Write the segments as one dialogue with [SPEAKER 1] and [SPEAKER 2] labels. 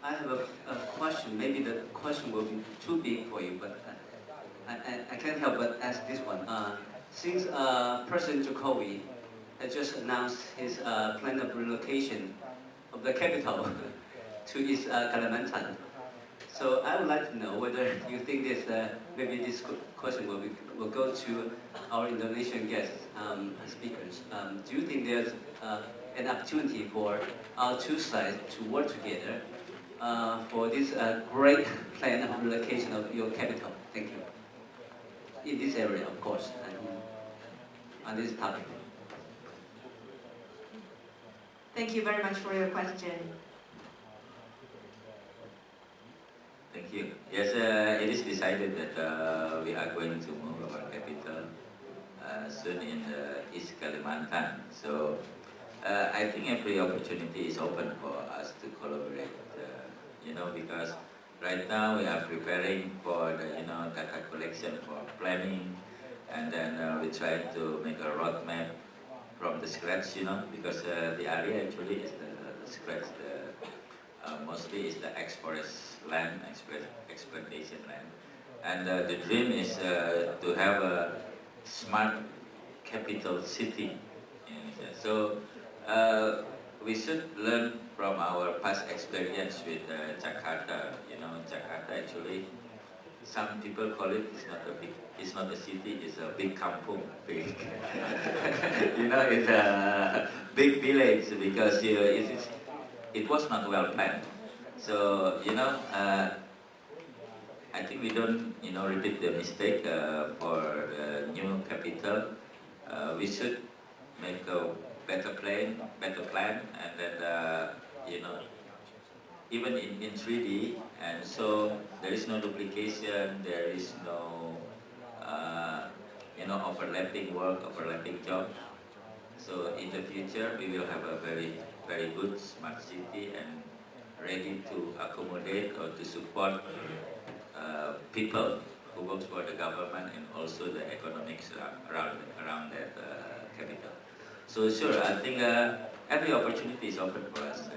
[SPEAKER 1] I have a question. Maybe the question will be too big for you, but I can't help but ask this one. Since President Jokowi has just announced his plan of relocation of the capital to East Kalimantan, so I would like to know whether you think this maybe this question will go to our Indonesian guests speakers. Do you think there's an opportunity for our two sides to work together for this great plan of relocation of your capital? Thank you. In this area, of course, and on this topic.
[SPEAKER 2] Thank you very much for your question.
[SPEAKER 3] Thank you. Yes, it is decided that we are going to move our capital soon in East Kalimantan. So I think every opportunity is open for us to collaborate. Because right now we are preparing for the data collection for planning, and then we try to make a roadmap from the scratch. Because the area actually is the scratch. Mostly is the express land, exploitation land, and the dream is to have a smart capital city. So we should learn from our past experience with Jakarta. Jakarta actually, some people call it's not a city, it's a big kampung, big, it's a big village because it was not well planned. So, I think we don't, repeat the mistake for the new capital. We should make a better plan, and then, even in 3D, and so there is no duplication, there is no, overlapping work, overlapping job. So in the future, we will have a very, very good smart city and ready to accommodate or to support people who work for the government and also the economics around that capital. So sure, I think every opportunity is open for us.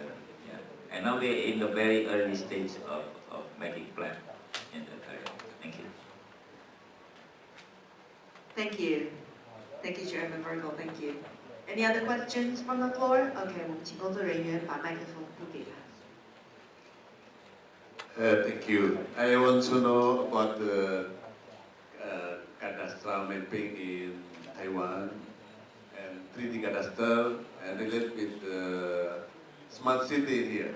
[SPEAKER 3] Yeah. And now we're in the very early stage of making plan in that area. Thank you.
[SPEAKER 2] Thank you. Thank you, Chairman Virgil. Thank you. Any other questions from the floor? OK, 我们请工作人员把麦克风递给他。
[SPEAKER 4] Thank you. I want to know about the cadastral mapping in Taiwan and 3D cadastre and related with the smart city here.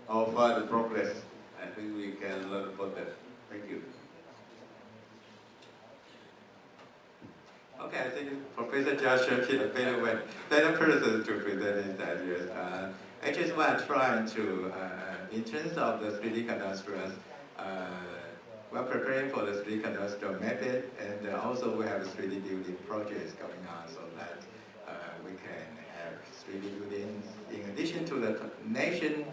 [SPEAKER 4] How far the progress? I think we can learn about that. Thank you.
[SPEAKER 5] Okay, I think Professor Joshua is a better person to present his ideas. Actually, what I'm trying to, in terms of the 3D cadastres, we're preparing for the 3D cadastral method, and also we have 3D building projects going on so that we can have 3D buildings. In addition to the nation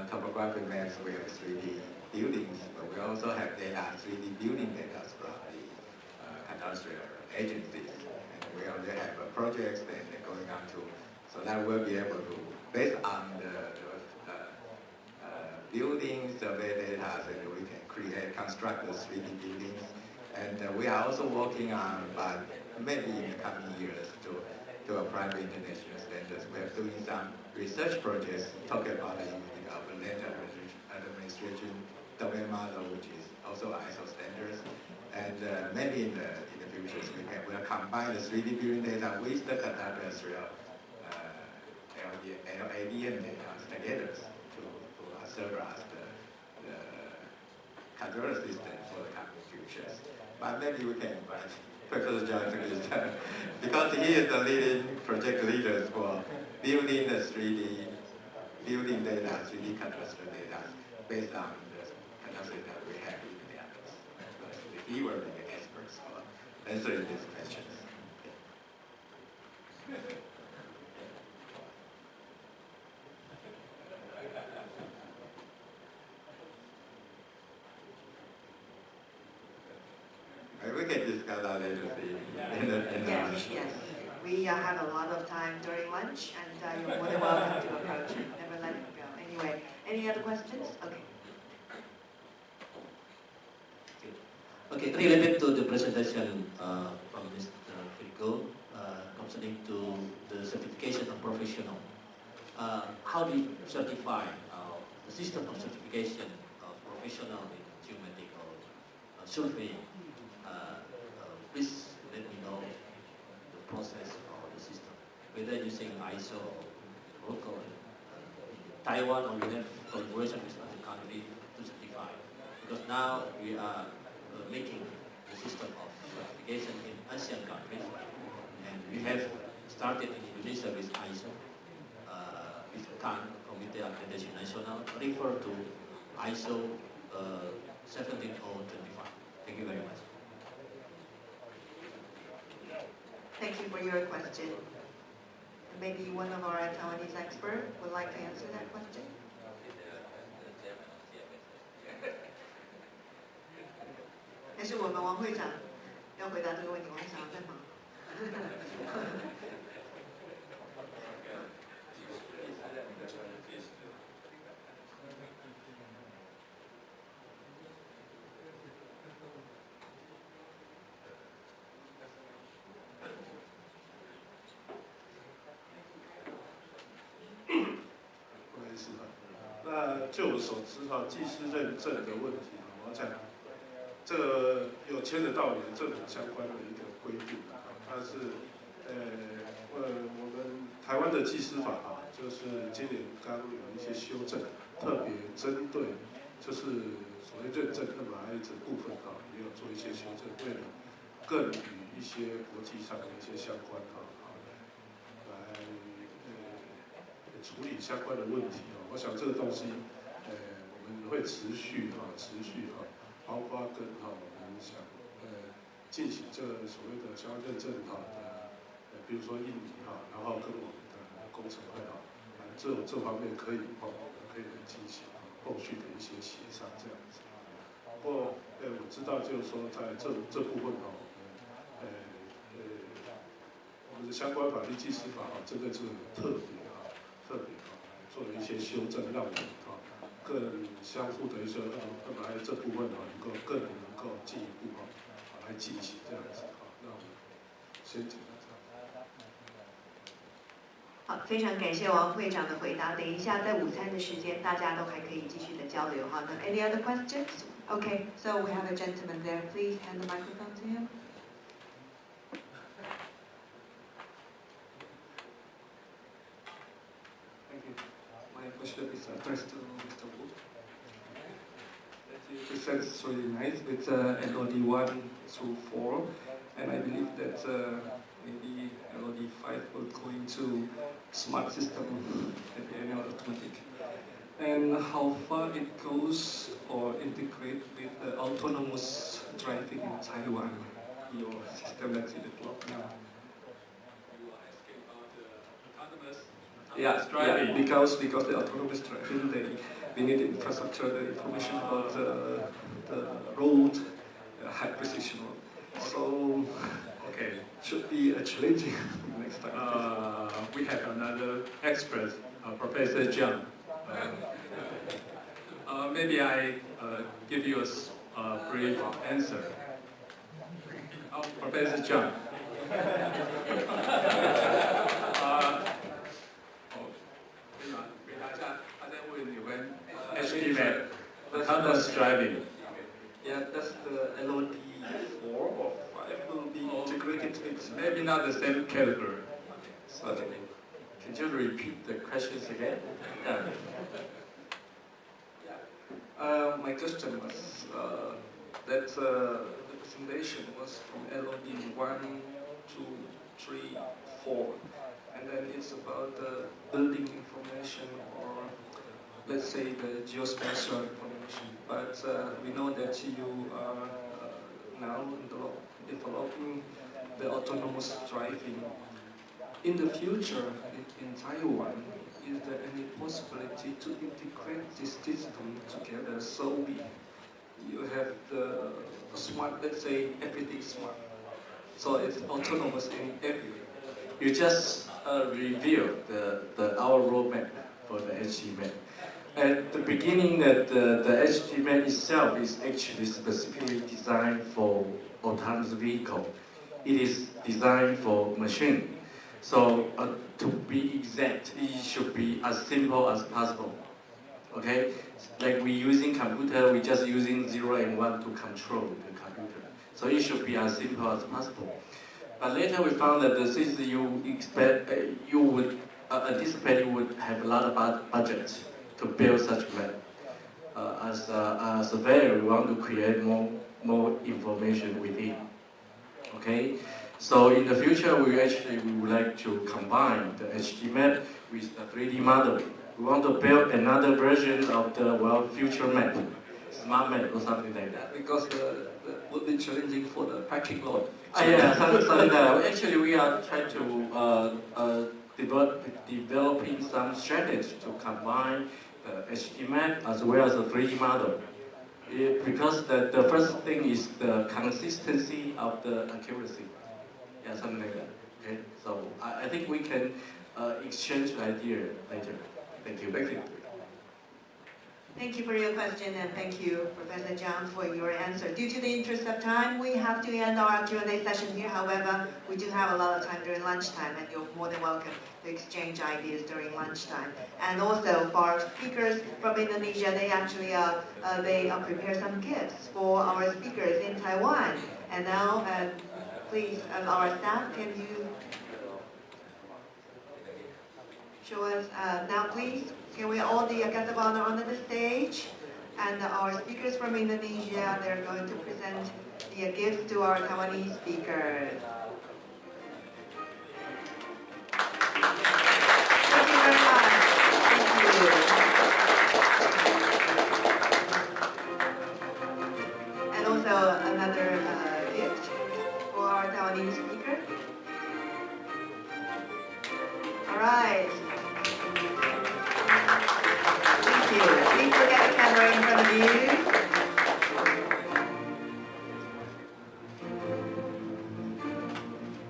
[SPEAKER 5] topographic maps, we have 3D buildings, but we also have data, 3D building data from the cadastral agencies. And we already have projects that they're going on to, so that we'll be able to, based on the building survey data, so that we can construct those 3D buildings. And we are also working on, but maybe in the coming years, to apply the international standards. We are doing some research projects talking about the using of the land administration domain model, which is also ISO standards. And maybe in the future, we'll combine the 3D building data with the cadastral LADM data together to serve as the cadastral system for the coming futures. But maybe we can invite Professor John to this time, because he is the leading project leader for building the 3D building data, 3D cadastral data, based on the cadastral that we have in the others. So he will be the experts for answering these questions. Okay. We can discuss that later in the
[SPEAKER 2] Yes, yes. We have a lot of time during lunch, and you're more than welcome to approach it. Never let it go. Anyway, any Any other questions? Okay.
[SPEAKER 6] Okay, related to the presentation from Mr. Fico concerning to the certification of professional. How do you certify the system of certification of professional in geomedical surveying? Please let me know the process or the system, whether using ISO or local Taiwan, or you have collaboration with other countries to certify. Because now we are making the system of certification in Asian countries, and we have started in Indonesia with ISO, with CAN, Committee Accreditation Nasional, refer to ISO 17025. Thank you very much.
[SPEAKER 2] Thank you for your question. Maybe one of our Taiwanese experts would like to answer that question. 还是我们王会长要回答这个问题，王会长在忙。
[SPEAKER 7] 不好意思哈，那就我所知哈，技师认证的问题哈，我想这个有牵扯到我们政府相关的一个规定啊，它是我们台湾的技师法哈，就是今年刚有一些修正，特别针对就是所谓认证MRI这部分哈，也有做一些修正，为了更与一些国际上的一些相关哈，来处理相关的问题哦。我想这个东西，我们会持续哈，包括跟我们想进行这个所谓的相关认证哈的，比如说印尼哈，然后跟我们的工程会哈，这方面可以我们可以进行后续的一些协商这样子。不过我知道就是说在这部分哈，我们的相关法律技师法哈，真的是特别做了一些修正，让我们更相互的一些MRI这部分更能够进一步来进行这样子那我们先讲到这。
[SPEAKER 2] 好，非常感谢王会长的回答。等一下在午餐的时间，大家都还可以继续的交流哈。那 Any other questions? Okay, so we have a gentleman there. Please hand the microphone to him.
[SPEAKER 8] Thank you. My question is addressed to Mr. Wu. As you present so nice with LOD 1 through 4, and I believe that maybe LOD 5 will go into smart system at the end of automatic. And how far it goes or integrate with the autonomous driving in Taiwan, your system that you develop now. Yeah, driving. Because the autonomous driving, they need infrastructure, the information about the road, high precision road. So,
[SPEAKER 7] Okay.
[SPEAKER 8] should be challenging next time.
[SPEAKER 7] We have another expert, Professor Jiang. Maybe I give you a brief answer. Professor Jiang. estimate autonomous driving.
[SPEAKER 8] Yeah, that's the LOD 4 or 5 will be integrated with.
[SPEAKER 7] Maybe not the same category.
[SPEAKER 8] Certainly.
[SPEAKER 7] Could you repeat the questions again? Yeah.
[SPEAKER 8] My question was that the presentation was from LOD 1, 2, 3, 4, and then it's about the building information or let's say the geospatial information. But we know that you are now developing the autonomous driving. In the future, in Taiwan, is there any possibility to integrate this system together so you have the smart, let's say everything smart, so it's autonomous in everywhere?
[SPEAKER 7] You just revealed our roadmap for the achievement.
[SPEAKER 9] at the beginning that the HGMAT itself is actually specifically designed for autonomous vehicle. It is designed for machine. So to be exact, it should be as simple as possible. Okay, like we using computer, we just using 0 and 1 to control the computer. So it should be as simple as possible. But later we found that since you expect, you would anticipate you would have a lot of budget to build such map. As a surveyor, we want to create more information within. Okay, so in the future, we would like to combine the HG map with the 3D model. We want to build another version of the future map, smart map or something like that.
[SPEAKER 8] Because would be challenging for the parking lot.
[SPEAKER 9] Yeah, something like that. Actually, we are trying to developing some strategy to combine the HG map as well as the 3D model. Because the first thing is the consistency of the accuracy. Yeah, something like that. Okay, so I think we can exchange idea later. Thank you.
[SPEAKER 8] Thank you.
[SPEAKER 2] Thank you for your question, and thank you, Professor Zhang, for your answer. Due to the interest of time, we have to end our Q&A session here. However, we do have a lot of time during lunchtime, and you're more than welcome to exchange ideas during lunchtime. And also, for our speakers from Indonesia, they actually prepare some gifts for our speakers in Taiwan. And now, please, our staff, can you show us now, please? Can we all the guests of honor onto the stage? And our speakers from Indonesia, they're going to present the gift to our Taiwanese speakers. Thank you very much. Thank you. And also another gift for our Taiwanese speaker. All right. Thank you. Please look at the camera in front of you.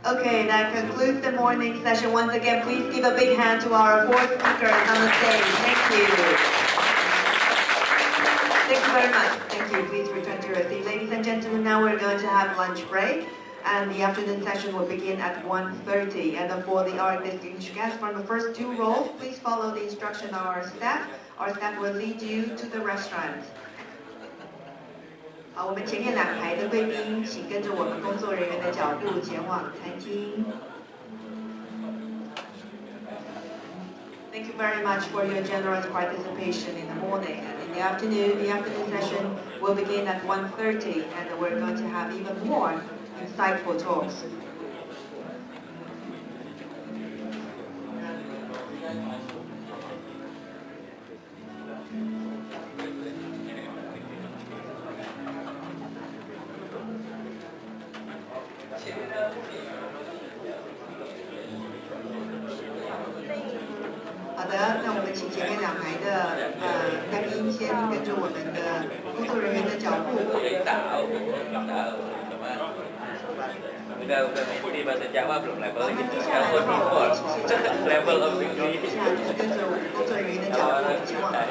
[SPEAKER 2] Okay, that concludes the morning session. Once again, please give a big hand to our four speakers on the stage. Thank you. Thank you very much. Thank you. Please return to your seat. Ladies and gentlemen, now we're going to have lunch break. And the afternoon session will begin at 1:30. And for our distinguished guests from the first two rows, please follow the instruction of our staff. Our staff will lead you to the restaurant. 好，我们前面两排的贵宾，请跟着我们工作人员的脚步前往餐厅。Thank you very much for your generous participation in the morning. And in the afternoon session will begin at 1:30, and we're going to have even more insightful talks.
[SPEAKER 3] Di bahasa Jawa belum level gitu, level import, level of degree.
[SPEAKER 2] 跟着我们工作人员的脚步前往用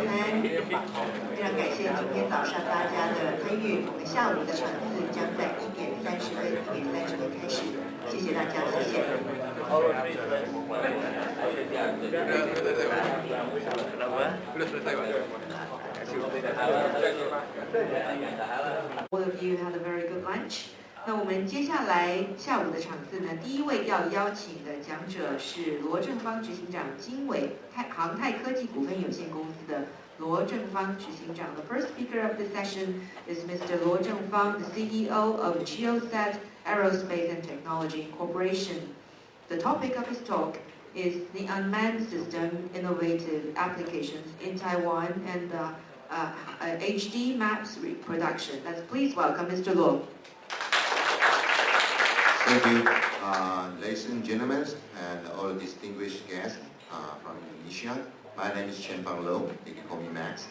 [SPEAKER 2] 餐。非常感谢今天早上大家的参与，我们下午的场次将在1:30开始。谢谢大家，谢谢。All of you had a very good lunch. 那我们接下来下午的场次呢，第一位要邀请的讲者是罗正方执行长，经纬航太科技股份有限公司的罗正方执行长。The first speaker of the session is Mr. 罗正方, the CEO of Geosat Aerospace and Technology Corporation. The topic of his talk is the unmanned system innovative applications in Taiwan and HD maps production. Let's please welcome Mr. Luo.
[SPEAKER 10] Thank you, ladies and gentlemen, and all distinguished guests from Indonesia. My name is Chen Fang Lo. You can call me Max.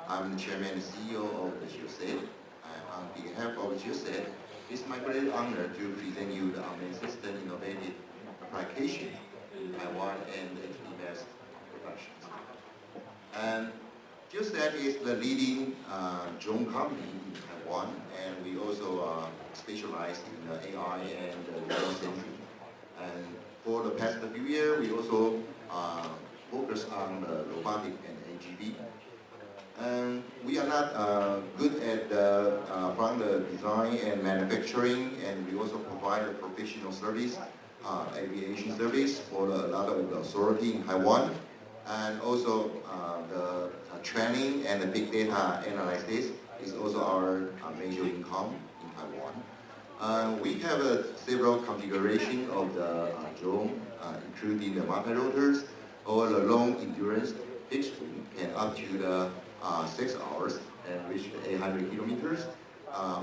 [SPEAKER 10] I'm the chairman and CEO of the Geosat. On behalf of Geosat, it's my great honor to present you the unmanned system innovative application in Taiwan and HD maps productions. And Geostat is the leading drone company in Taiwan, and we also specialize in AI and remote sensing. And for the past few years, we also focus on robotic and AGV. And we are not good at from the design and manufacturing, and we also provide a professional service, aviation service for a lot of the authority in Taiwan, and also the training and the big data analysis is also our major income in Taiwan. We have several configurations of the drone, including the multi-rotors or the long endurance fixed wing, and up to the 6 hours and reach 800 kilometers.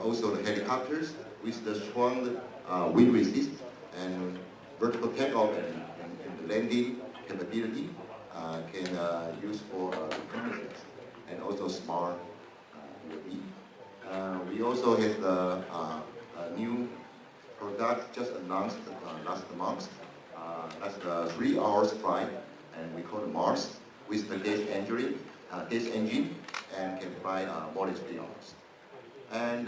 [SPEAKER 10] Also the helicopters with the strong wind resist and vertical takeoff and landing capability can use for reconnaissance and also smart UAV. We also have a new product just announced last month. That's the 3 hours flight, and we call it Mars with the gas engine, and can fly more than 3 hours. And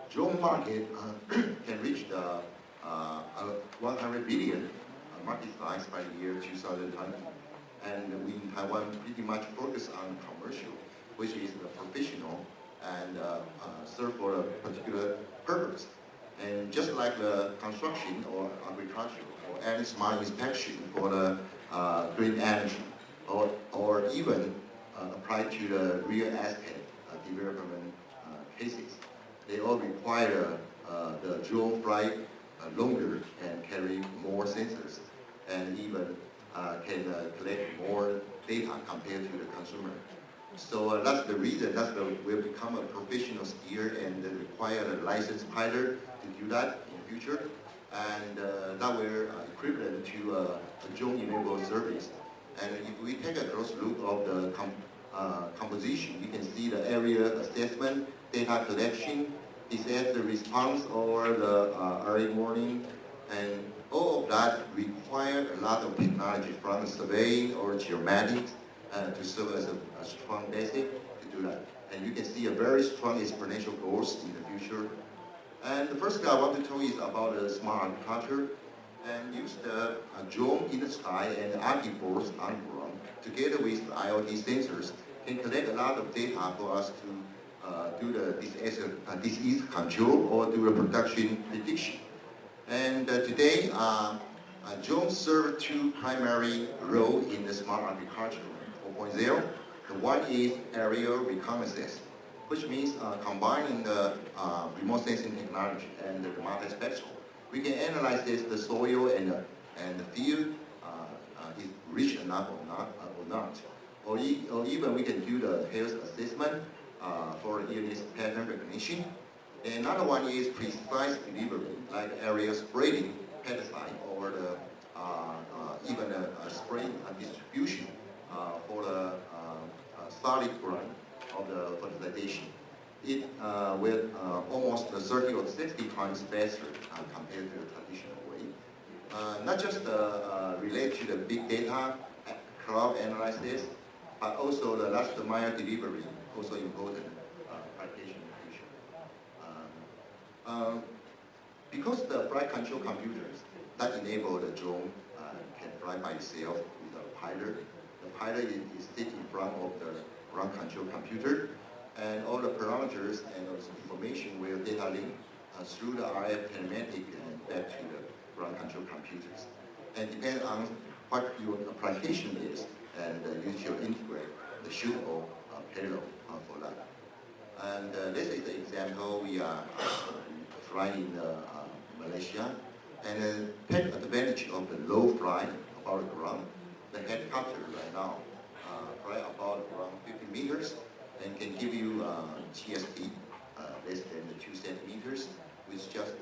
[SPEAKER 10] drone market can reach the 100 billion market size by the year 2020. And we in Taiwan pretty much focus on commercial, which is the professional and serve for a particular purpose. And just like the construction or agriculture or any smart inspection for the green energy, or even applied to the real estate development cases, they all require the drone flight longer and carry more sensors, and even can collect more data compared to the consumer. So that's the reason, we'll become a professional skier and require a licensed pilot to do that in the future. And that we're equivalent to a drone-enabled service. And if we take a close look of the composition, you can see the area assessment, data collection, disaster response, or the early warning, and all of that require a lot of technology from surveying or geomatics to serve as a strong basic to do that. And you can see a very strong exponential growth in the future. And the first thing I want to tell you is about the smart agriculture, and use the drone in the sky and artiforce on the ground together with the IoT sensors can collect a lot of data for us to do the disease control or do the production prediction. And today, drones serve two primary roles in the smart agriculture 4.0. The one is aerial reconnaissance, which means combining the remote sensing technology and the multi-spectral. We can analyze the soil and the field is rich enough or not. Or even we can do the health assessment for illness pattern recognition. And another one is precise delivery, like area spreading, pesticide, or the even a spray distribution for the solid ground of the fertilization. It with almost 30 or 60 times faster compared to the traditional way. Not just related to the big data, crowd analysis, but also the last mile delivery, also important application in the future. Because the flight control computers that enable the drone can fly by itself with a pilot. The pilot is sitting in front of the ground control computer, and all the parameters and also information will data link through the RF telematic and back to the ground control computers. And depending on what your application is, and you should integrate the shoot or payload for that. And this is the example we are flying in Malaysia, and take advantage of the low flight about the ground. The helicopter right now fly about around 50 meters and can give you GSP less than 2 centimeters with just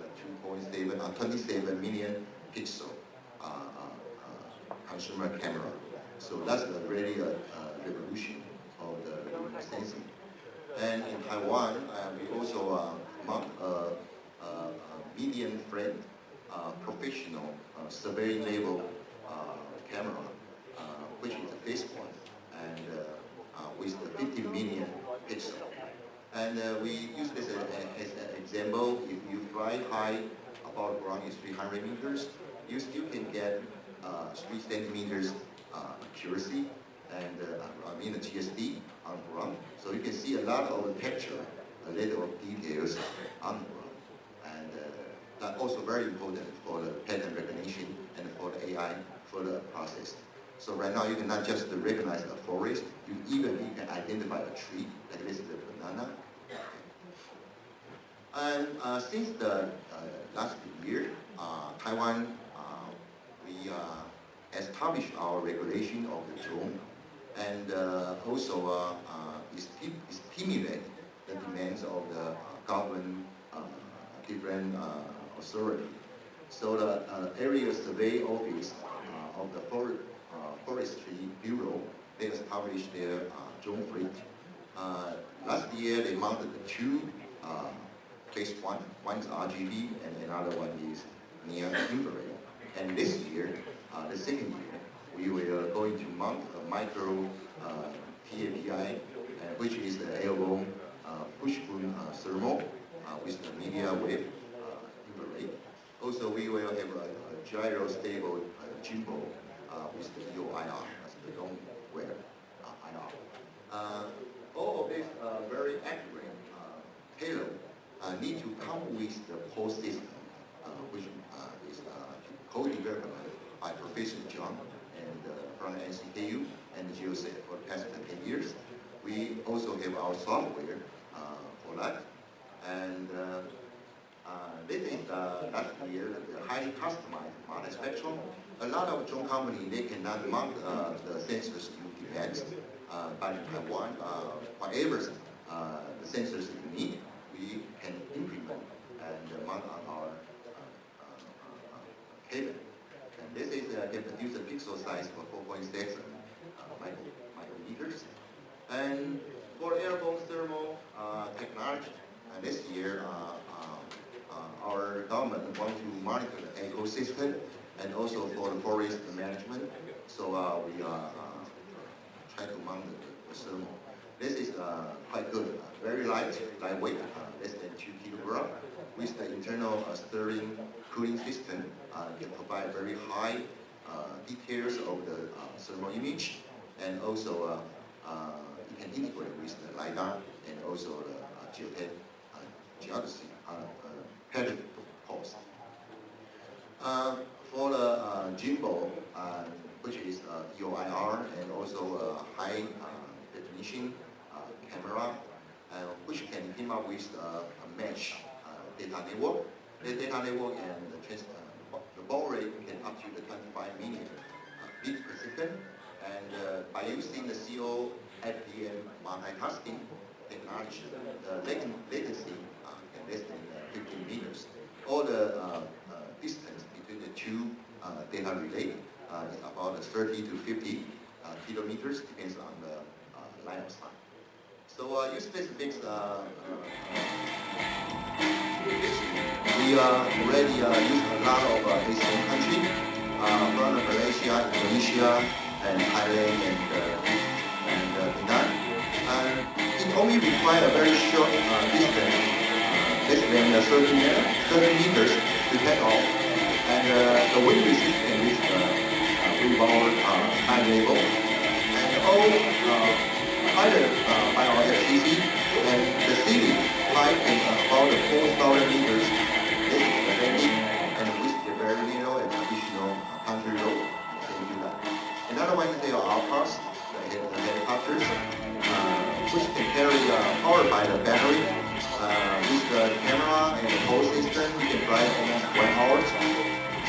[SPEAKER 10] 27 million pixel consumer camera. So that's a really revolution of the remote sensing. And in Taiwan, we also mount a medium frame professional surveying level camera, which is the base one. And pixel. And we use this as an example. If you fly high, above ground is 300 meters, you still can get 3 centimeters accuracy, and I mean the GSD on ground. So you can see a lot of the texture, a little of details on ground. And that's also very important for the pattern recognition and for the AI for the process. So right now you can not just recognize a forest, you can identify a tree, like this is a banana. And since the last year, Taiwan, we established our regulation of the drone, and also stimulate the demands of the government different authority. So the area survey office of the Forestry Bureau, they established their drone fleet. Last year they mounted 2 phase 1. One is RGB and another one is near infrared. And this year, the second year, we were going to mount a micro PAPI, which is the airborne push-pull thermal with the media wave infrared. Also, we will have a gyro-stable gimbal with the EOIR, that's the long-wear IR. All of this very accurate payload need to come with the post system, which is co-developed by Professor John and from NCKU and GeoSat for the past 10 years. We also have our software for that. And this is last year, the highly customized multi-spectrum. A lot of drone companies, they cannot mount the sensors you demand. But in Taiwan, whatever the sensors you need, we can implement and mount on our cable. And this is can produce a pixel size for 4.6 micrometers. And for airborne thermal technology, this year our government wants to monitor the ecosystem and also for the forest management. So we try to mount the thermal. This is quite good, very lightweight, less than 2 kilograms. With the internal steering cooling system, can provide very high details of the thermal image, and also it can integrate with the LiDAR and also the geodesy pattern post. For the gimbal, which is EOIR and also high definition camera, which can team up with a mesh data network. The data network and the baud rate can up to the 25 million bits per second. And by using the CO FDM multitasking technology, the latency can less than 15 meters. All the distance between the 2 data relay is about 30 to 50 kilometers, depends on the line of sight. So use specifics, we already use a lot of Asian countries, from Malaysia, Indonesia, and Thailand, and Vietnam. And it only requires a very short distance, less than 30 meters to take off. And the wind resistance is wind power high level. And all either by our FCC and the city height is about 4,000 meters. This is the landing, and with the very narrow and traditional country road, you can do that. Another one is the outpost, the helicopters, which can carry powered by the battery. With the camera and the whole system, you can fly almost 1 hour.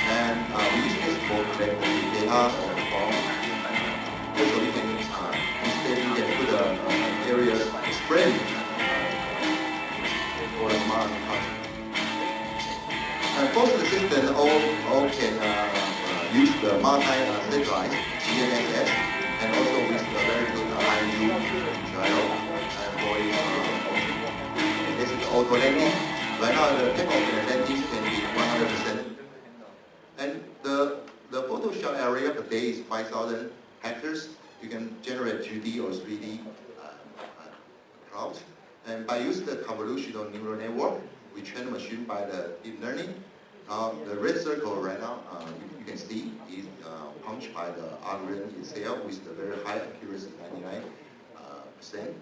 [SPEAKER 10] And we use this for collecting data on the phone. Also, you can instead you can put area spread for a smart contract. And both the systems all can use the multi-satellite GNSS and also with the very good IU gyro and for this is auto landing. Right now the takeoff and landing can be 100%. And the Photoshop area per day is 5,000 hectares. You can generate 2D or 3D clouds. And by using the convolutional neural network, we train the machine by the deep learning. The red circle right now, you can see is punched by the algorithm itself with the very high accuracy, 99%.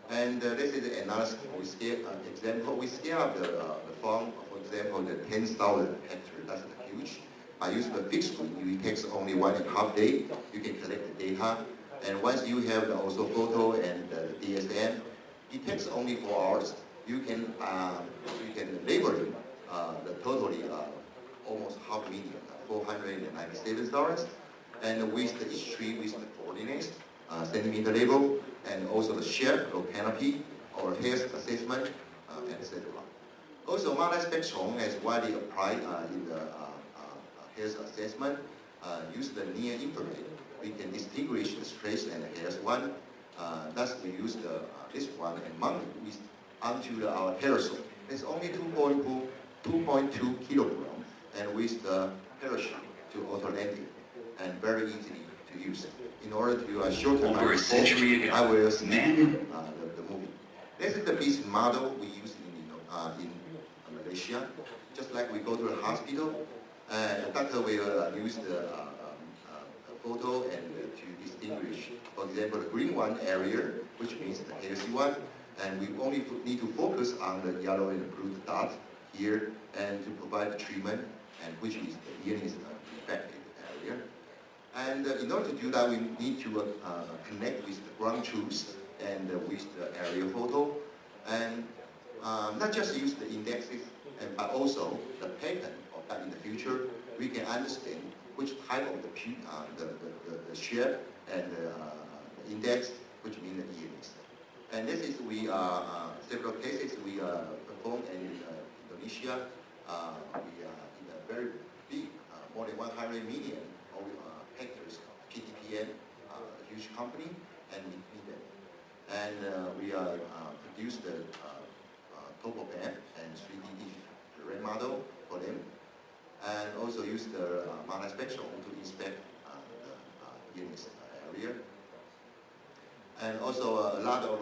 [SPEAKER 10] And this is another example. We scale up the farm, for example, the 10,000 hectares. That's huge. By using the fixed screen, it takes only 1.5 days. You can collect the data. And once you have the also photo and the DSM, it takes only 4 hours. You can label the totally almost $500,497. And with the each tree with the coordinates, centimeter label, and also the shape or canopy or health assessment, etc. Also, multispectrum is widely applied in the health assessment. Use the near infrared. We can distinguish the stress and the health one. Thus, we use this one and mount it onto our parasol. It's only 2.2 kilograms, and with the parachute to auto landing, and very easy to use. In order to shorten my report, I will speed the movie. This is the business model we use in Malaysia. Just like we go to the hospital, the doctor will use the photo and to distinguish, for example, the green one area, which means the healthy one, and we only need to focus on the yellow and blue dot here, and to provide the treatment, and which is the nearest infected area. And in order to do that, we need to connect with the ground truth and with the aerial photo, and not just use the indexes, but also the pattern of that in the future. We can understand which type of the shape and the index, which means the EMS. And this is several cases we performed in Indonesia. We are in a very big, more than 100 million hectares PTPN, a huge company, and we need it. And we produced the topo map and 3D terrain model for them, and also use the multispectrum to inspect the units area. And also a lot of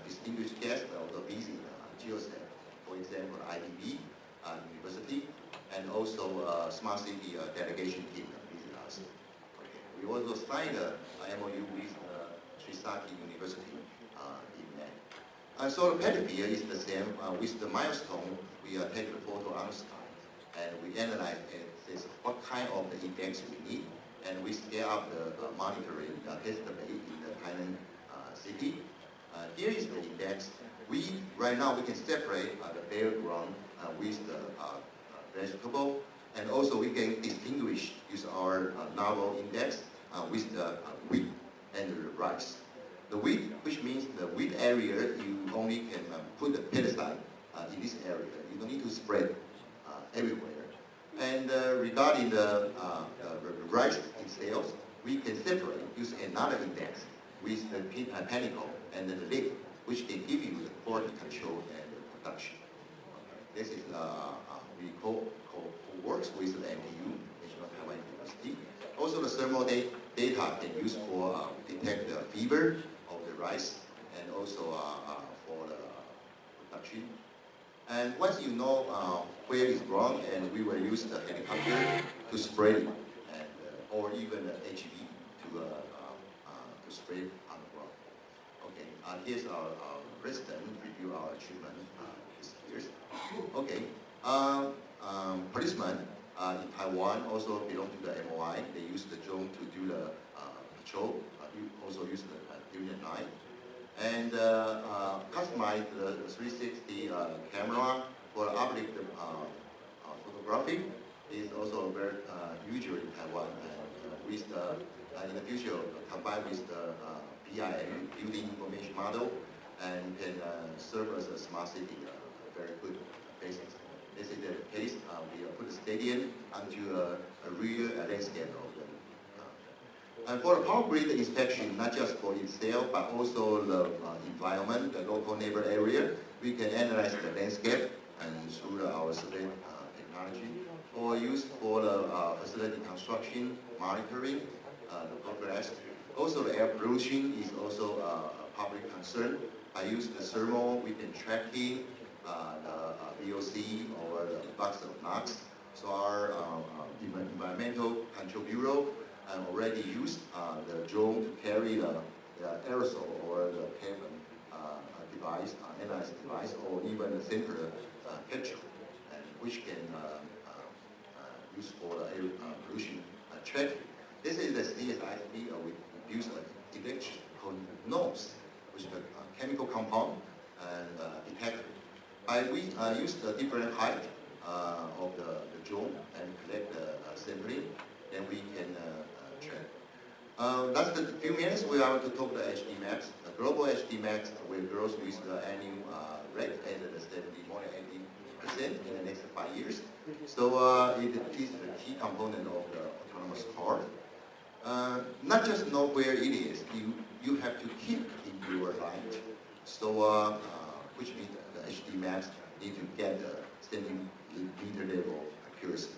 [SPEAKER 10] distinguished guests also visit GeoSat, for example, IDB University, and also Smart City delegation team visit us. Okay. We also signed a MOU with Trisaki University in May. So the pattern here is the same. With the milestone, we take the photo on the sky, and we analyze what kind of the index we need, and we scale up the monitoring test base in the Thailand city. Here is the index. Right now we can separate the bare ground with the vegetable, and also we can distinguish use our novel index with the wheat and the rice. The wheat, which means the wheat area, you only can put the pesticide in this area. You don't need to spread everywhere. And regarding the rice itself, we can separate, use another index with the panicle and the leaf, which can give you the quality control and the production. Okay. This is we works with the NTU, National Taiwan University. Also, the thermal data can use for detect the fever of the rice, and also for the production. And once you know where it's wrong, and we will use the helicopter to spray it, and or even the HV to spray it on the ground. Okay, here's our president review our achievement this year. Okay, policemen in Taiwan also belong to the MOI. They use the drone to do the patrol. You also use the during the night. And customize the 360 camera for object photography is also very usual in Taiwan. With the, in the future, combined with the BIM, Building Information Model, and can serve as a smart city, very good basis. This is the case. We put the stadium onto a real landscape of them. And for the power grid inspection, not just for itself, but also the environment, the local neighbor area, we can analyze the landscape and through our survey technology, or use for the facility construction, monitoring, the progress. Also, the air pollution is also public concern. By using the thermal, we can tracking the VOC or the box of NOx. So our Environmental Control Bureau already used the drone to carry the aerosol or the carbon device, analyzer device, or even a simpler picture, and which can use for air pollution tracking. This is the CSIP we use an electrical nose, which is a chemical compound and detector. We use the different height of the drone and collect the sampling, then we can track. That's the few minutes we are to talk the HD maps. The global HD maps will grow with the annual rate at more than 80% in the next 5 years. So it is the key component of the autonomous car. Not just know where it is, you have to keep in your line. So which means the HD maps need to get the centimeter level accuracy.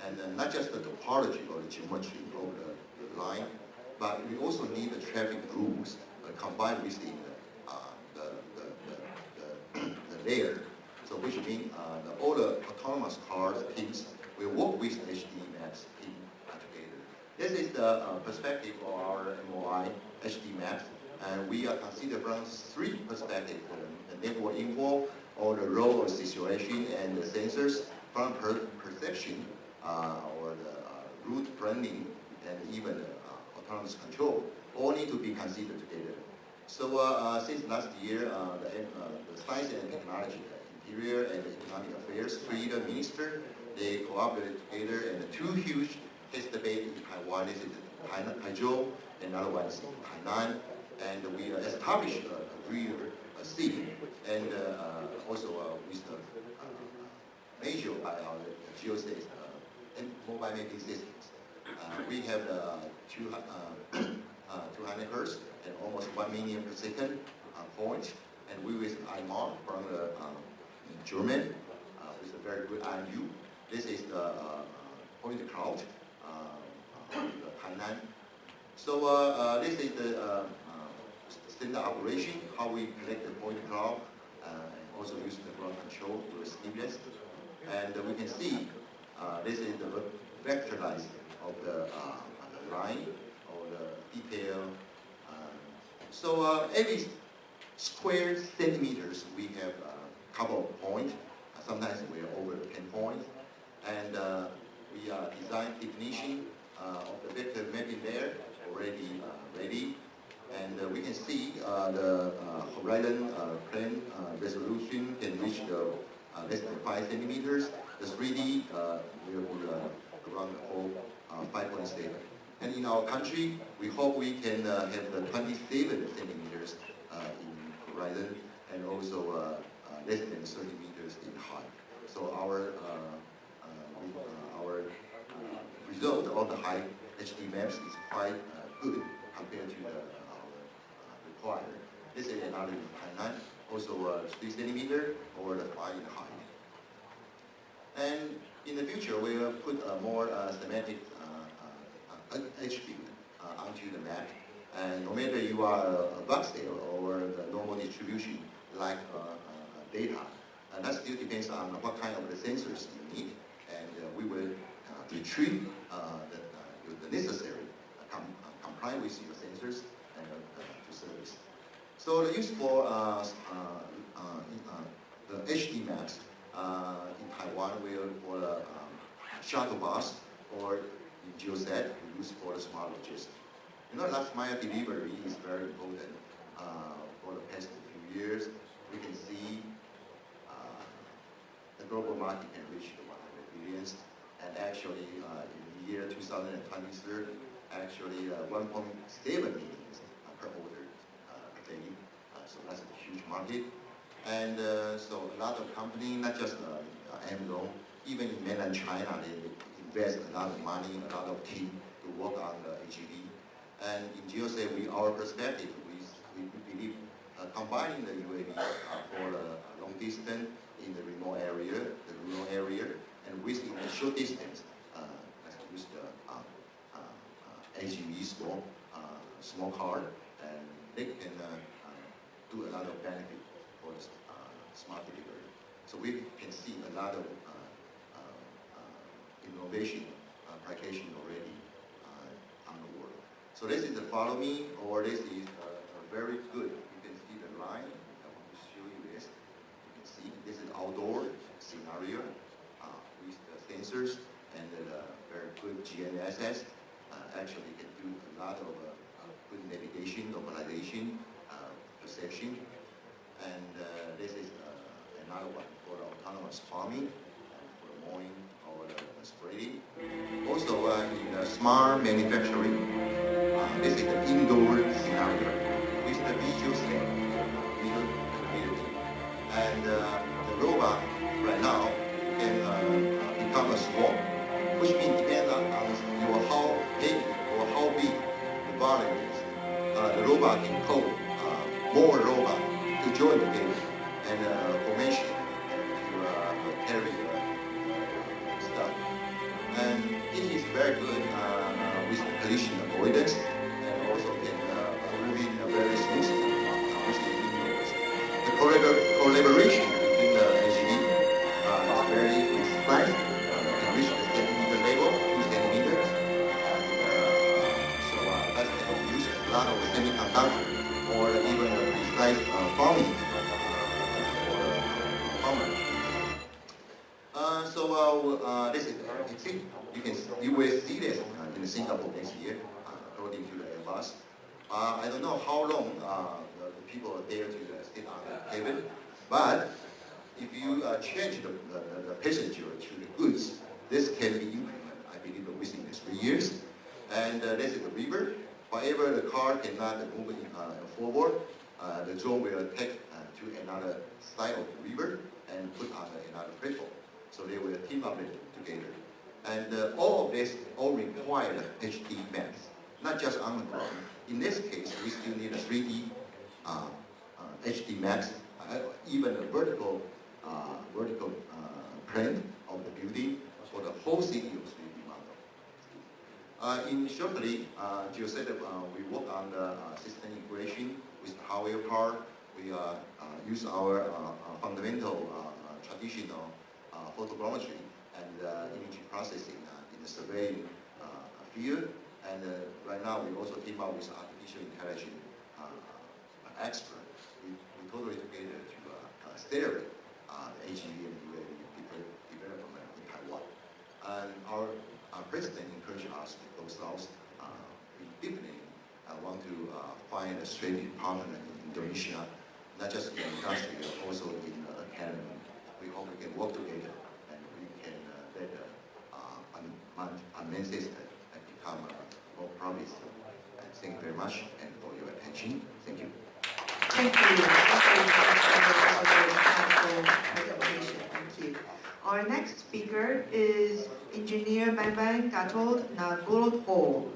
[SPEAKER 10] And not just the topology or the geometry of the line, but we also need the traffic rules combined with the layer. So which means all the autonomous cars teams will work with HD maps team together. This is the perspective of our MOI HD maps. And we are considered from 3 perspectives: the network info, or the role of situation, and the sensors from perception, or the route planning, and even autonomous control, all need to be considered together. So since last year, the Science and Technology, the Interior and the Economic Affairs, 3 ministers, they cooperated together, and 2 huge test beds in Taiwan. This is Taizhou, and another one is Tainan. And we established a real seed, and also with the measure by our geospace and mobile mapping systems. We have 200 hertz and almost 1 million per second point, and we with IMAR from German with a very good IMU. This is the point cloud, the Tainan. So this is the standard operation, how we collect the point cloud, and also use the ground control with stimulus. And we can see this is the vectorized of the line or the detail. So every square centimeters we have a couple of points. Sometimes we are over 10 points. And we design definition of the vector mapping there already ready. And we can see the horizon plane resolution can reach the less than 5 centimeters. The 3D will be around 5.7. And in our country, we hope we can have the 27 centimeters in horizon, and also less than 30 meters in height. So our result of the high HD maps is quite good compared to the required. This is another in Tainan, also 3 centimeter or the 5 in height. And in the future, we will put more semantic attribute onto the map. And no matter you are a bulk scale or the normal distribution like data, and that still depends on what kind of the sensors you need. And we will retrieve the necessary comply with your sensors and to service. So the use for the HD maps in Taiwan will for the shuttle bus, or in GeoSat we use for the smart logistics. You know, last mile delivery is very important for the past few years. We can see the global market can reach 100 billion, and actually in the year 2023, actually 1.7 million per order per day. So that's a huge market. And so a lot of companies, not just Amazon, even in mainland China, they invest a lot of money, a lot of team to work on the AGV. And in GeoSat, our perspective, we believe combining the UAV for the long distance in the remote area, the rural area, and within the short distance, let's use the AGV small car, and they can do a lot of benefit for the smart delivery. So we can see a lot of innovation application already on the world. So this is the follow me, or this is very good. You can see the line. I want to show you this. You can see this is outdoor scenario with the sensors and the very good GNSS. Actually can do a lot of good navigation, localization, perception. And this is another one for autonomous farming, for the mowing or the spraying. Also in smart manufacturing, this is the indoor scenario with the visual scan, visual capability. And the robot right now can become a swarm, which means depends on your how heavy or how big the volume is. The robot can call more robots to join together and formation to carry stuff. And it is very good with collision avoidance and also can move in very smoothly with the indoors. The collaboration between the HV is very precise. Can reach the centimeter level, 2 centimeters. So that can use a lot of semiconductor or even a precise farming for the farmer. This is you will see this in Singapore next year, according to the Airbus. I don't know how long the people are there to sit on the table, but if you change the passenger to the goods, this can be implemented, I believe, within the 3 years. And this is the river. Wherever the car cannot move forward, the drone will take to another side of the river and put on another platform. So they will team up together. And all of this all require HD maps, not just on the ground. In this case, we still need a 3D HD maps, even a vertical plan of the building for the whole city of 3D model. In shortly, Jill said that we work on the system integration with the hardware part. We use our fundamental traditional photogrammetry and image processing in the surveying field. And right now, we also team up with artificial intelligence expert. We totally together to accelerate the AGV and UAV development in Taiwan. And our president encouraged us to go south. We definitely want to find a strategic partner in Indonesia, not just in industry, but also in the academy. We hope we can work together and we can let unmanned system become more promising. Thank you very much and for your attention. Thank you.
[SPEAKER 2] Thank you. Thank you. Our next speaker is Engineer Bambang Gatot Nugroho,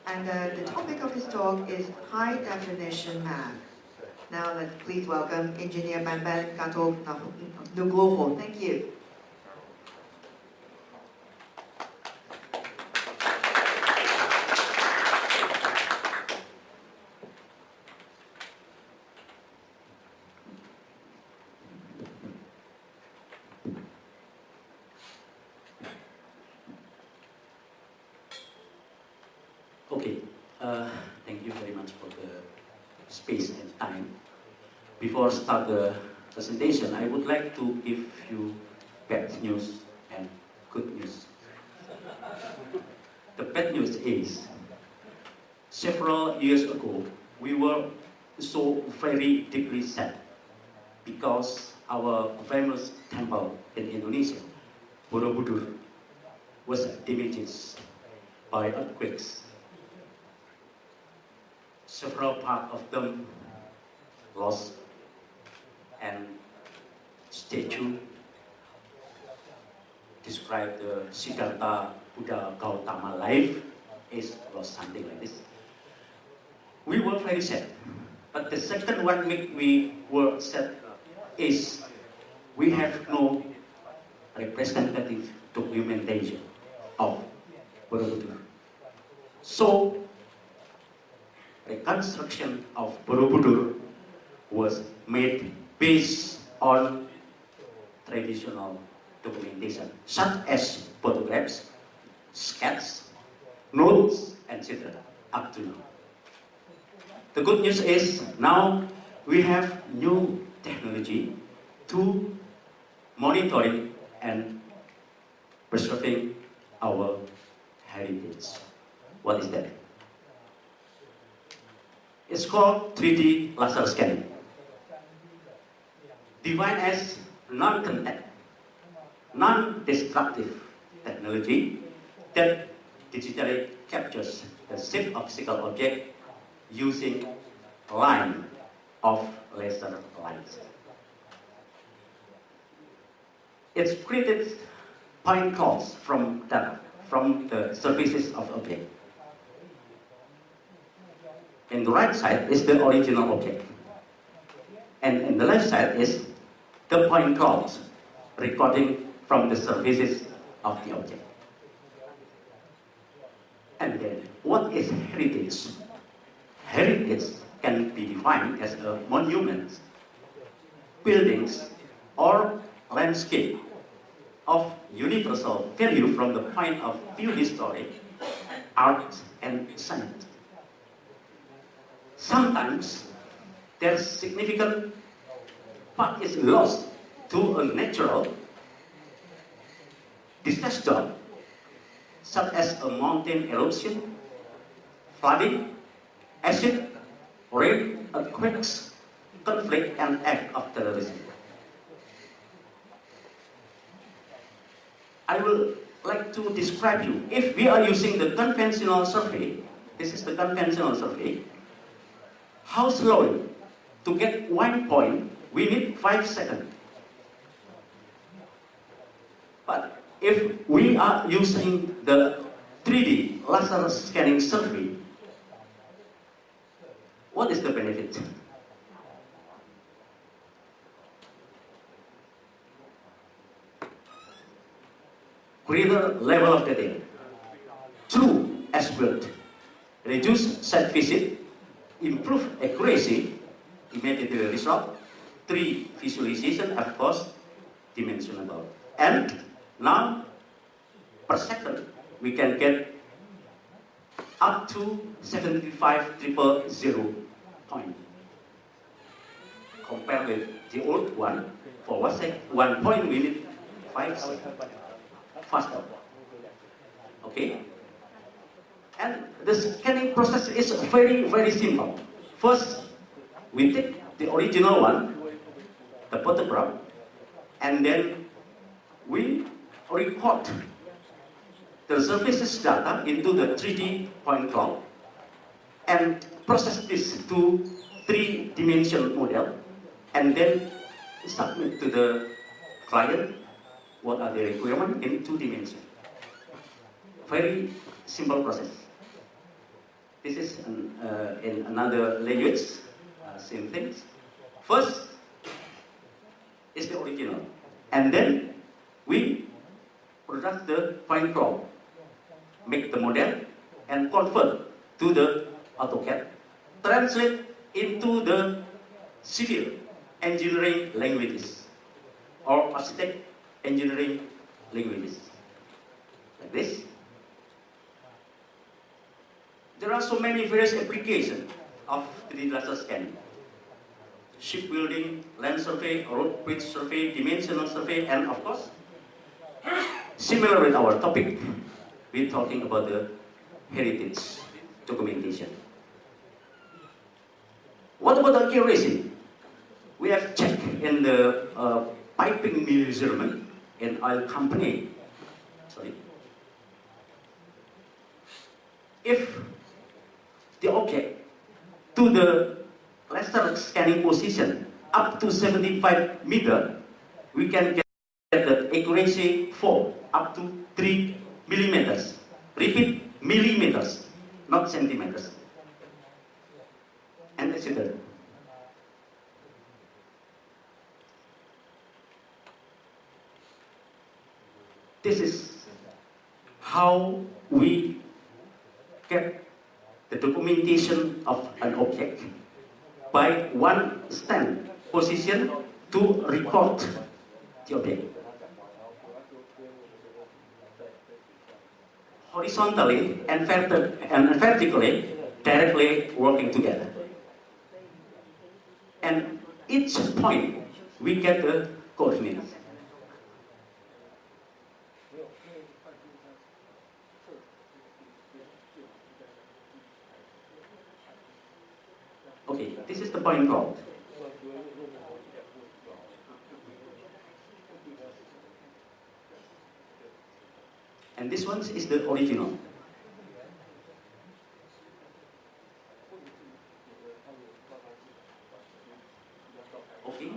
[SPEAKER 2] and the topic of his talk is high definition map. Now let's please welcome Engineer Bambang Gatot Nugroho. Thank you.
[SPEAKER 6] Okay, thank you very much for the space and time. Before I start the presentation, I would like to give you bad news and good news. The bad news is, several years ago, we were so very deeply sad because our famous temple in Indonesia, Borobudur, was damaged by earthquakes. Several parts of them lost, and statue describe the Siddhartha Buddha Gautama life is lost, something like this. We were very sad, but the second one make we were sad is we have no representative documentation of Borobudur. So reconstruction of Borobudur was made based on traditional documentation, such as photographs, sketches, notes, etc. up to now. The good news is now we have new technology to monitoring and preserving our heritage. What is that? It's called 3D laser scanning, defined as non-contact, non-destructive technology that digitally captures the shape of physical object using line of laser lines. It's created point clouds from the surfaces of object. In the right side is the original object, and in the left side is the point clouds recording from the surfaces of the object. And then, what is heritage? Heritage can be defined as a monument, buildings, or landscape of universal value from the point of view history, art, and science. Sometimes their significant part is lost to a natural disaster, such as a mountain eruption, flooding, acid, rain, earthquakes, conflict, and act of terrorism. I will like to describe you, if we are using the conventional survey, this is the conventional survey, how slowly to get 1 point, we need 5 seconds. But if we are using the 3D laser scanning survey, what is the benefit? Greater level of detail, true as-built, reduce site visit, improve accuracy, immediate result, 3 visualization, of course, dimensionable. And now, per second, we can get up to 75,000 points. Compared with the old one, for 1 point we need 5 seconds. Faster. Okay? And the scanning process is very, very simple. First, we take the original one, the photograph, and then we record the surfaces data into the 3D point cloud and process this to 3-dimensional model, and then submit to the client what are the requirements in 2 dimensions. Very simple process. This is in another language, same things. First is the original, and then we produce the point cloud, make the model, and convert to the AutoCAD, translate into the civil engineering languages or architect engineering languages, like this. There are so many various applications of 3D laser scanning. Shipbuilding, land survey, road bridge survey, dimensional survey, and of course, similar with our topic, we're talking about the heritage documentation. What about accuracy? We have checked in the piping measurement in oil company. Sorry. If the object to the laser scanning position up to 75 meters, we can get the accuracy for up to 3 millimeters. Repeat, millimeters, not centimeters. And etc. This is how we get the documentation of an object by one stand position to record the object. Horizontally and vertically directly working together. And each point we get the coordinates. Okay, this is the point cloud. And this one is the original. Okay,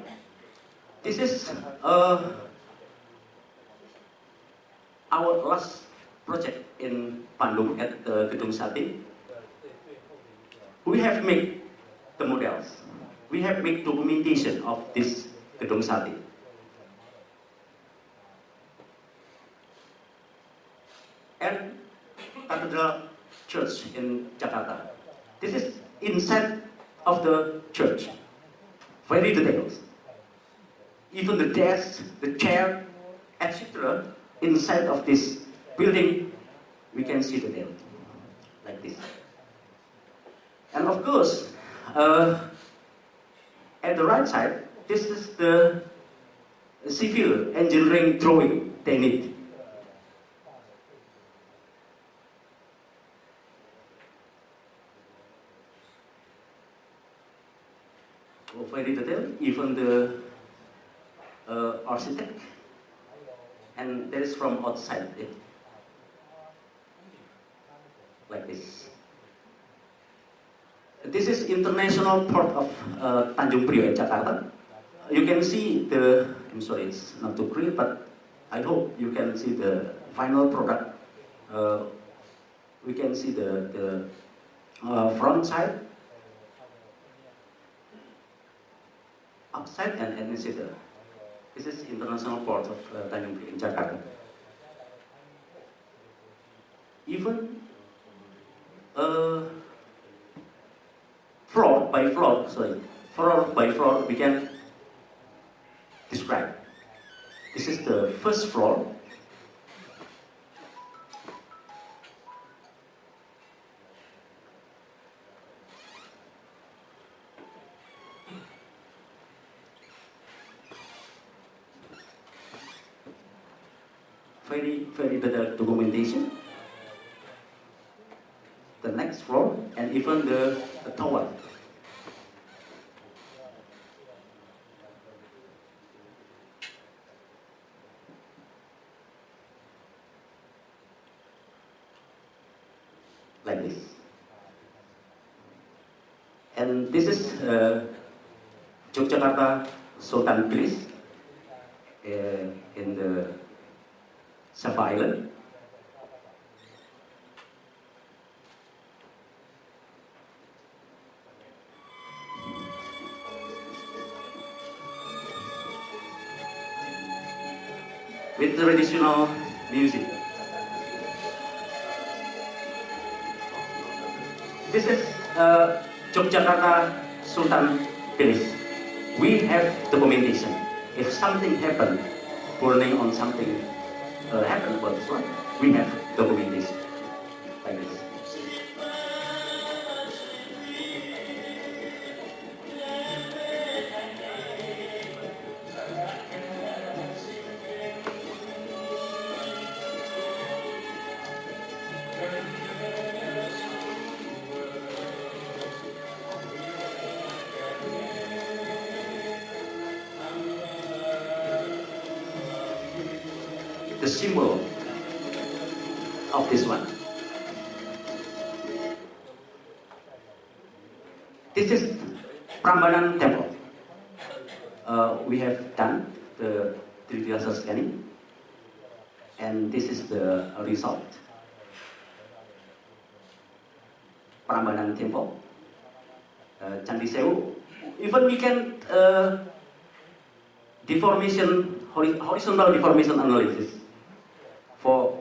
[SPEAKER 6] this is our last project in Bandung at Gedung Sate. We have made the models. We have made documentation of this Gedung Sate. And Cathedral Church in Jakarta. This is inside of the church. Very detailed. Even the desk, the chair, etc. inside of this building, we can see the detail like this. And of course, at the right side, this is the civil engineering drawing technique. Very detailed, even the architect, and that is from outside it, like this. This is international port of Tanjung Priok, Jakarta. You can see the, I'm sorry, it's not too clear, but I hope you can see the final product. We can see the front side, upside, and etc. This is international port of Tanjung Priok in Jakarta. Even floor by floor, we can describe. This is the first floor. Very detailed documentation. The next floor, and even the tower. Like this. And this is Yogyakarta Sultan Place in the Java Island. With traditional music. This is Yogyakarta Sultan Place. We have documentation. If something happened, burning on something happened for this one, we have documentation like this. The symbol of this one. This is Prambanan Temple. We have done the 3D laser scanning, and this is the result. Prambanan Temple, Candi Sewu. Even we can horizontal deformation analysis for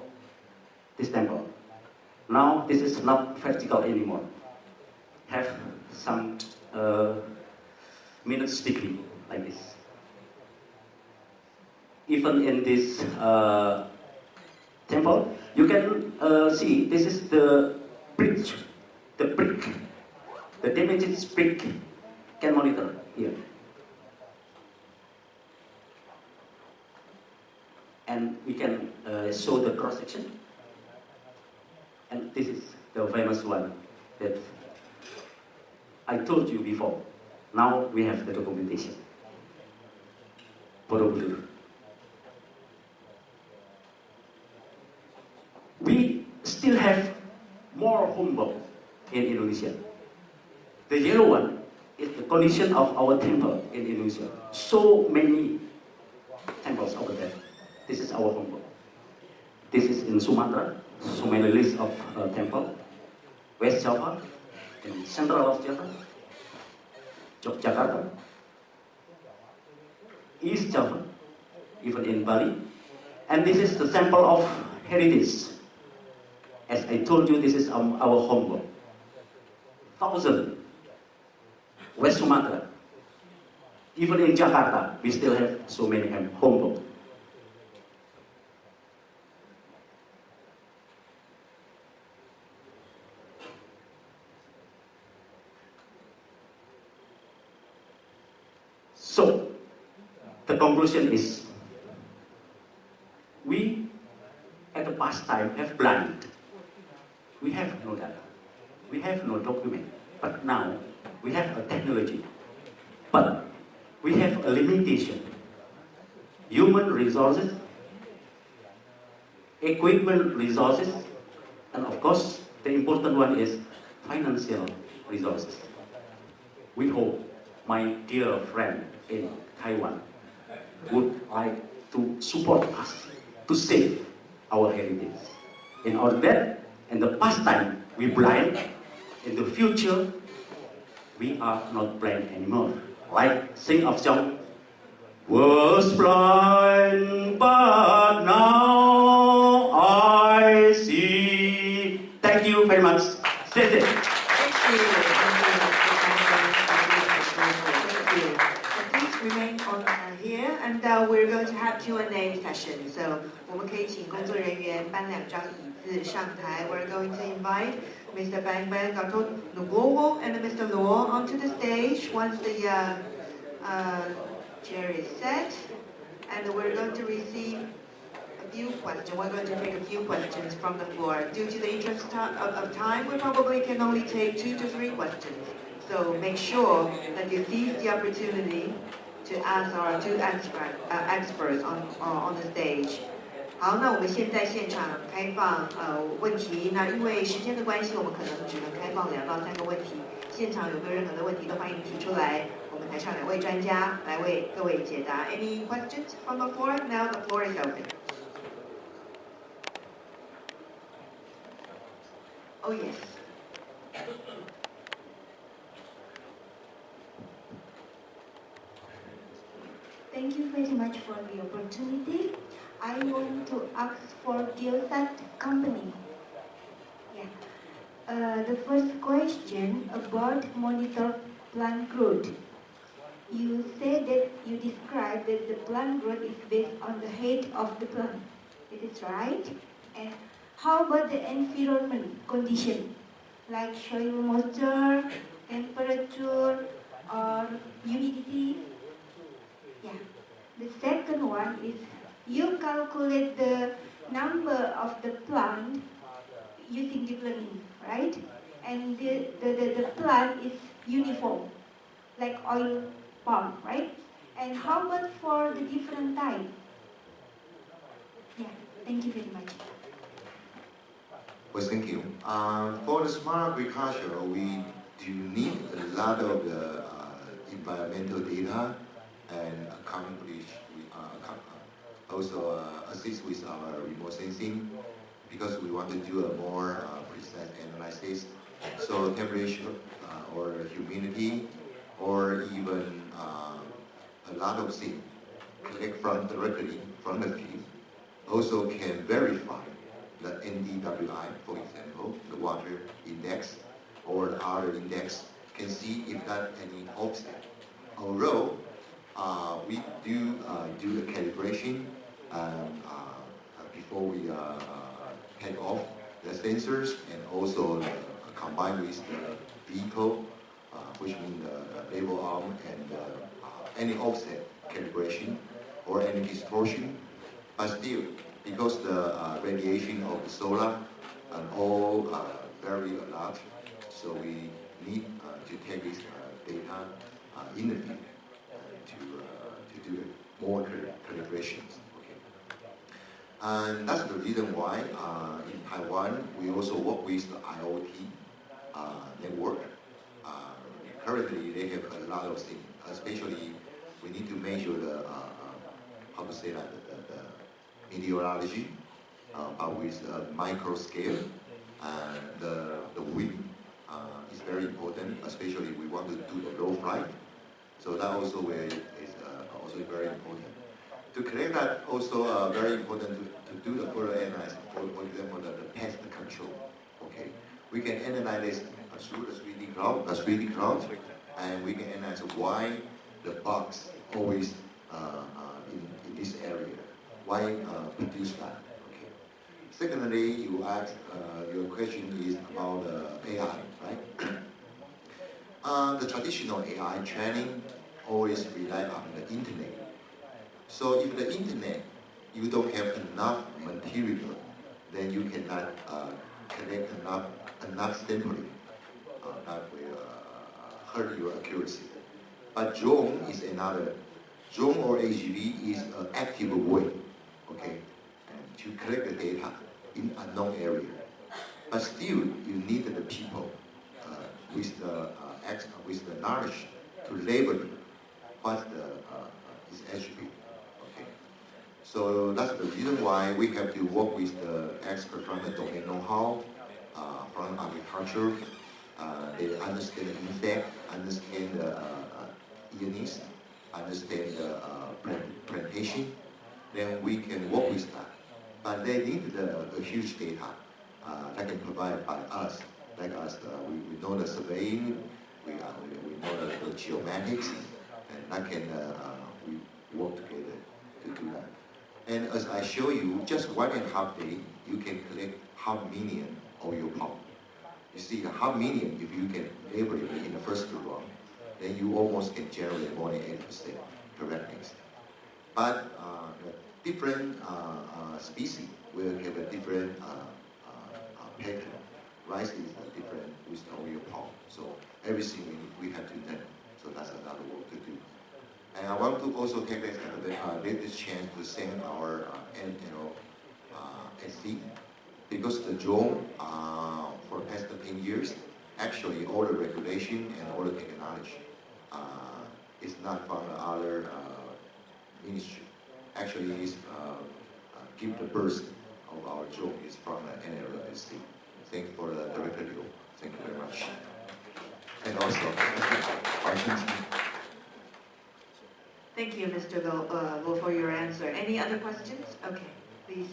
[SPEAKER 6] this temple. Now this is not vertical anymore. Have some
[SPEAKER 11] minutes degree, like this. Even in this temple, you can see this is the brick, the damaged brick can monitor here. And we can show the cross section. And this is the famous one that I told you before. Now we have the documentation. Borobudur. We still have more homework in Indonesia. The yellow one is the condition of our temple in Indonesia. So many temples over there. This is our homework. This is in Sumatra, so many list of temple. West Java, in central of Java, Yogyakarta, East Java, even in Bali. And this is the sample of heritage. As I told you, this is our homework. 1,000. West Sumatra. Even in Jakarta, we still have so many homework. So, the conclusion is, we at the past time have blind. We have no data. We have no document. But now, we have a technology. But we have a limitation. Human resources, equipment resources, and of course, the important one is financial resources. We hope my dear friend in Taiwan would like to support us to save our heritage. In order that, in the past time, we blind. In the future, we are not blind anymore. Like sing of song, was blind, but now I see. Thank you very much. Stay safe.
[SPEAKER 2] Thank you. Please remain on here, and we're going to have Q&A session. So 我们可以请工作人员搬2张椅子上台. We're going to invite Mr. Bang Bang, Dr. Nugowo, and Mr. Luo onto the stage once the chair is set. And we're going to receive a few questions. We're going to take a few questions from the floor. Due to the interest of time, we probably can only take 2 to 3 questions. So make sure that you seize the opportunity to ask our 2 experts on the stage. 好，那我们现在现场开放问题。那因为时间的关系，我们可能只能开放2到3个问题。现场有没有任何的问题都欢迎提出来，我们台上2位专家来为各位解答。Any questions from the floor? Now the floor is open. Oh yes.
[SPEAKER 12] Thank you very much for the opportunity. I want to ask for Geosat company. Yeah. The first question about monitor plant growth. You said that you described that the plant growth is based on the height of the plant. It is right? And how about the environment condition, like soil moisture, temperature, or humidity? Yeah. The second one is you calculate the number of the plant using deep learning, right? And the plant is uniform, like oil palm, right? And how about for the different type? Yeah, thank you very much.
[SPEAKER 10] Well, thank you. For the smart agriculture, we do need a lot of the environmental data and accomplish also assist with our remote sensing because we want to do a more precise analysis. So temperature or humidity or even a lot of things collect from directly from the field also can verify the NDWI, for example, the water index or other index, can see if that any offset although we do do the calibration before we take off the sensors, and also combined with the vehicle, which means the label arm and any offset calibration or any distortion. But still, because the radiation of the solar and all vary a lot, so we need to take this data in the field to do more calibrations. Okay. And that's the reason why in Taiwan we also work with the IoT network. Currently they have a lot of things, especially we need to measure the how to say that the meteorology, but with micro scale, and the wind is very important, especially we want to do the low flight. So that also is also very important. To collect that also very important to do the further analysis, for example, the pest control. Okay, we can analyze this through the 3D cloud, and we can analyze why the bugs always in this area. Why produce that? Okay. Secondly, you asked your question is about AI, right? The traditional AI training always rely on the internet. So if the internet you don't have enough material, then you cannot collect enough sampling. That will hurt your accuracy. But drone is another. Drone or AGV is an active way, okay, to collect the data in unknown area. But still, you need the people with the knowledge to label what is attribute. Okay, so that's the reason why we have to work with the expert from the domain know-how, from agriculture. They understand the insect, understand the illness, understand the plantation. Then we can work with that. But they need the huge data that can provide by us. Like us, we know the surveying, we know the geomatics, and that can we work together to do that. And as I show you, just 1.5 day, you can collect 500,000 of your pump. You see, 500,000, if you can label it in the first run, then you almost can generate more than 80% correctness. But different species will have a different pattern. Rice is different with oil palm. So everything we have to learn. So that's another work to do. And I want to also take this chance to thank our SC, because the drone for the past 10 years, actually all the regulation and all the technology is not from the other ministry. Actually, it's give the birth of our drone is from the NLSC. Thank you for the director. Thank you very much. And also, Washington.
[SPEAKER 2] Thank you, Mr. Lo, for your answer. Any other questions? Okay, please.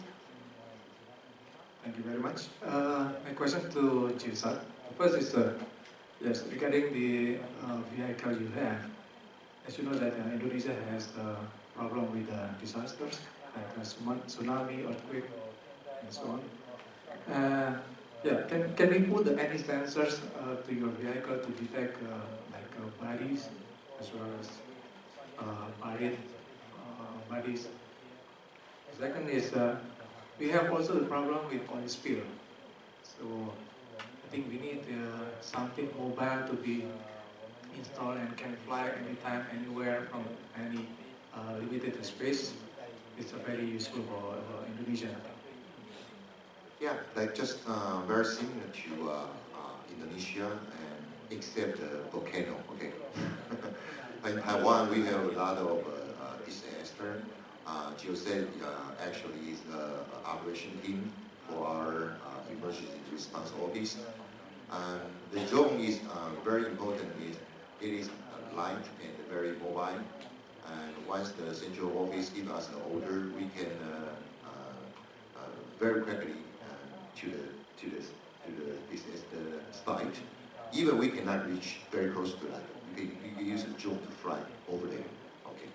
[SPEAKER 8] Thank you very much. My question to Jisa. First is, yes, regarding the vehicle you have. As you know that Indonesia has a problem with disasters, like tsunami, earthquake, and so on. Yeah, can we put any sensors to your vehicle to detect bodies as well as buried bodies? Second is, we have also the problem with oil spill. So I think we need something mobile to be installed and can fly anytime, anywhere from any limited space. It's very useful for Indonesia.
[SPEAKER 10] Yeah, like just very similar to Indonesia, and except the volcano. Okay. In Taiwan, we have a lot of disaster. GeoSat actually is the operation team for our emergency response office. The drone is very important. It is light and very mobile. And once the central office gives us an order, we can very quickly to the site. Even we cannot reach very close to that. you can use a drone to fly over there. Okay,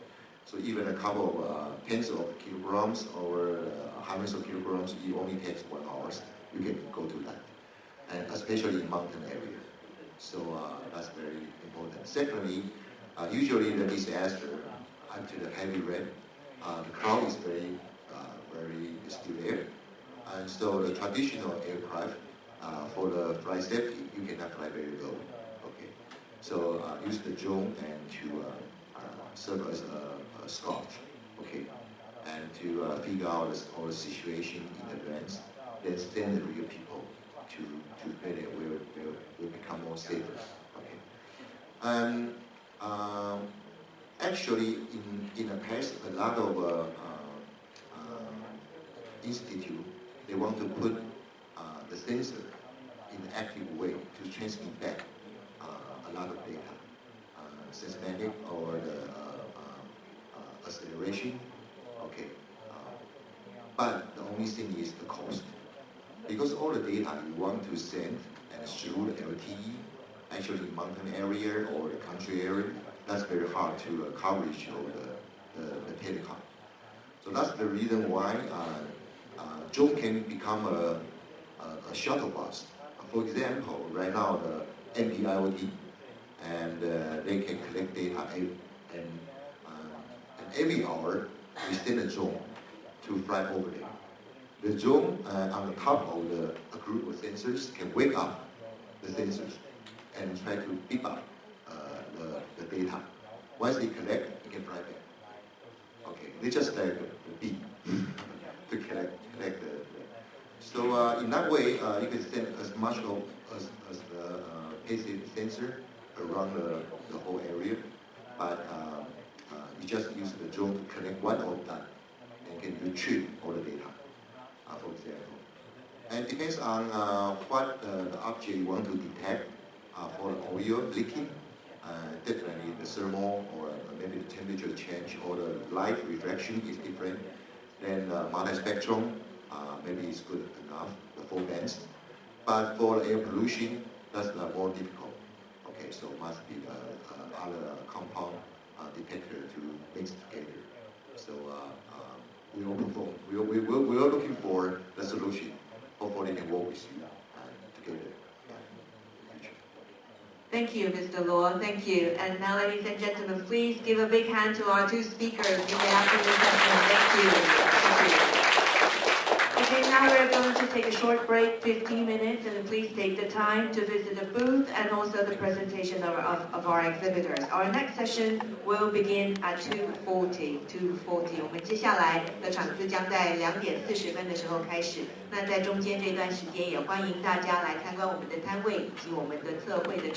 [SPEAKER 10] so even a couple of tens of kilograms or hundreds of kilograms, it only takes 1 hour. You can go to that, and especially in mountain area. So that's very important. Secondly, usually the disaster after the heavy rain, the crowd is very still there, and so the traditional aircraft for the flight safety, you cannot fly very low. Okay, so use the drone and to serve as a scout. Okay, and to figure out all the situation in advance, then send the real people to where will become more safer. Okay, and actually in the past, a lot of institute, they want to put the sensor in an active way to transmit back a lot of data, seismic or the acceleration. Okay, but the only thing is the cost, because all the data you want to send and through the LTE, actually mountain area or the country area, that's very hard to coverage of the telecom. So that's the reason why drone can become a shuttle bus. For example, right now the NB-IoT, and they can collect data and every hour we send a drone to fly over there. The drone on the top of a group of sensors can wake up the sensors and try to pick up the data. Once they collect, it can fly back. Okay, they just like a bee to collect the. So in that way, you can send as much as the passive sensor around the whole area, but you just use the drone to connect one of that and can retrieve all the data, for example. And it depends on what the object you want to detect. For the oil leaking, definitely the thermal or maybe the temperature change or the light reflection is different. Then multispectrum maybe is good enough, the full bands. But for air pollution, that's more difficult. Okay, so must be other compound detector to mix together. So we will perform. We are looking for the solution. Hopefully, they can work with you together.
[SPEAKER 2] Thank you, Mr. Luo. Thank you. And now, ladies and gentlemen, please give a big hand to our two speakers in the afternoon session. Thank you. Thank you. Okay, now we're going to take a short break, 15 minutes, and please take the time to visit the booth and also the presentation of our exhibitors. Our next session will begin at 2:40. 2:40， 我们接下来的场次将在2点40分的时候开始。那在中间这段时间，也欢迎大家来参观我们的摊位以及我们的测绘的。